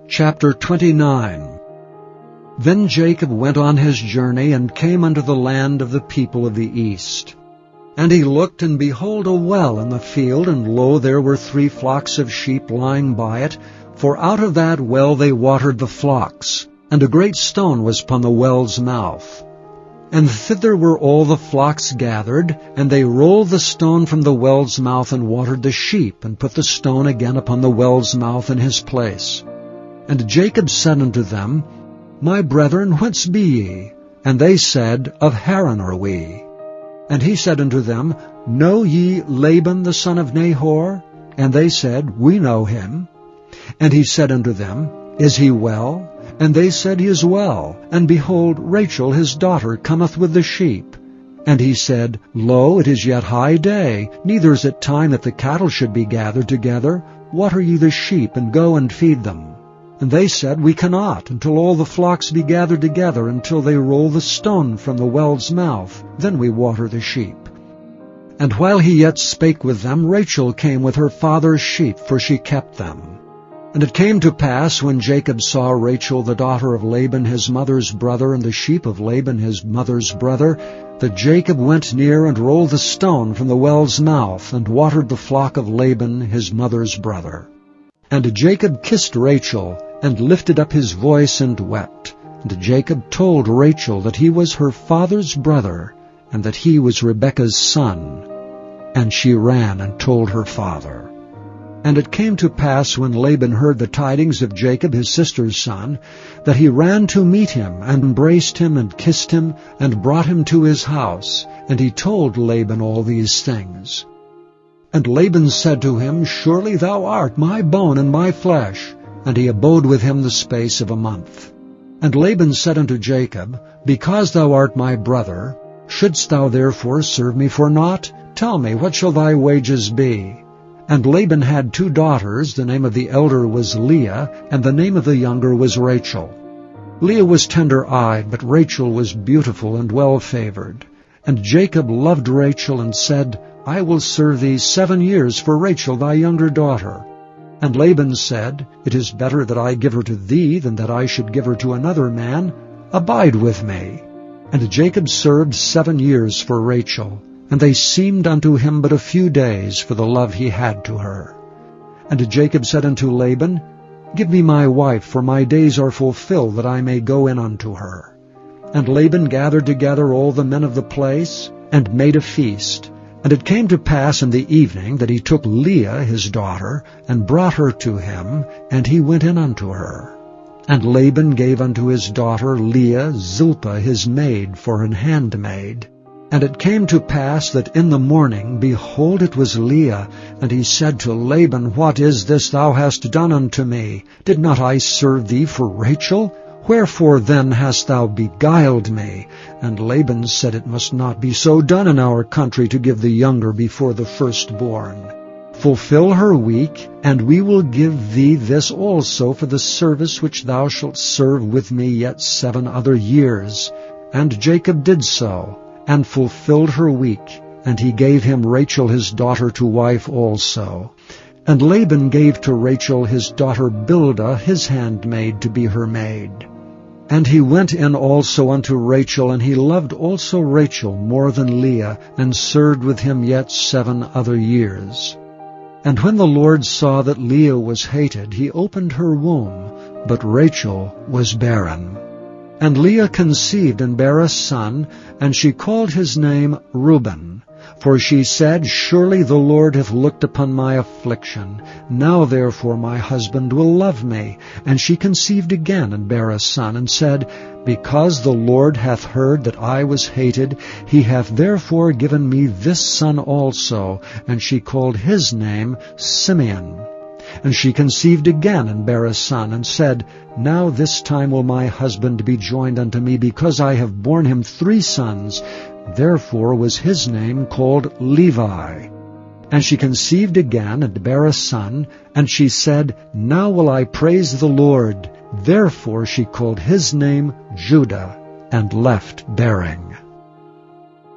Chapter 29. Then Jacob went on his journey, and came unto the land of the people of the east. And he looked, and behold, a well in the field, and lo, there were 3 flocks of sheep lying by it, for out of that well they watered the flocks. And a great stone was upon the well's mouth. And thither were all the flocks gathered, and they rolled the stone from the well's mouth, and watered the sheep, and put the stone again upon the well's mouth in his place. And Jacob said unto them, My brethren, whence be ye? And they said, Of Haran are we. And he said unto them, Know ye Laban the son of Nahor? And they said, We know him. And he said unto them, Is he well? And they said, He is well. And behold, Rachel his daughter cometh with the sheep. And he said, Lo, it is yet high day, neither is it time that the cattle should be gathered together. Water ye the sheep, and go and feed them. And they said, We cannot, until all the flocks be gathered together, until they roll the stone from the well's mouth. Then we water the sheep. And while he yet spake with them, Rachel came with her father's sheep, for she kept them. And it came to pass, when Jacob saw Rachel the daughter of Laban his mother's brother, and the sheep of Laban his mother's brother, that Jacob went near and rolled the stone from the well's mouth, and watered the flock of Laban his mother's brother. And Jacob kissed Rachel, and lifted up his voice, and wept. And Jacob told Rachel that he was her father's brother, and that he was Rebekah's son. And she ran and told her father. And it came to pass, when Laban heard the tidings of Jacob his sister's son, that he ran to meet him, and embraced him, and kissed him, and brought him to his house. And he told Laban all these things. And Laban said to him, Surely thou art my bone and my flesh. And he abode with him the space of a month. And Laban said unto Jacob, Because thou art my brother, shouldst thou therefore serve me for naught? Tell me, what shall thy wages be? And Laban had 2 daughters. The name of the elder was Leah, and the name of the younger was Rachel. Leah was tender-eyed, but Rachel was beautiful and well-favored. And Jacob loved Rachel, and said, I will serve thee 7 years for Rachel thy younger daughter. And Laban said, It is better that I give her to thee than that I should give her to another man. Abide with me. And Jacob served 7 years for Rachel, and they seemed unto him but a few days for the love he had to her. And Jacob said unto Laban, Give me my wife, for my days are fulfilled, that I may go in unto her. And Laban gathered together all the men of the place, and made a feast. And it came to pass in the evening that he took Leah his daughter, and brought her to him, and he went in unto her. And Laban gave unto his daughter Leah Zilpah his maid for an handmaid. And it came to pass that in the morning, behold, it was Leah. And he said to Laban, What is this thou hast done unto me? Did not I serve thee for Rachel? Wherefore then hast thou beguiled me? And Laban said, It must not be so done in our country to give the younger before the firstborn. Fulfill her week, and we will give thee this also for the service which thou shalt serve with me yet 7 other years. And Jacob did so, and fulfilled her week, and he gave him Rachel his daughter to wife also. And Laban gave to Rachel his daughter Bildah his handmaid to be her maid. And he went in also unto Rachel, and he loved also Rachel more than Leah, and served with him yet 7 other years. And when the Lord saw that Leah was hated, he opened her womb, but Rachel was barren. And Leah conceived and bare a son, and she called his name Reuben. For she said, Surely the Lord hath looked upon my affliction. Now therefore my husband will love me. And she conceived again, and bare a son, and said, Because the Lord hath heard that I was hated, he hath therefore given me this son also. And she called his name Simeon. And she conceived again, and bare a son, and said, Now this time will my husband be joined unto me, because I have borne him 3 sons. Therefore was his name called Levi. And she conceived again, and bare a son, and she said, Now will I praise the Lord. Therefore she called his name Judah, and left bearing.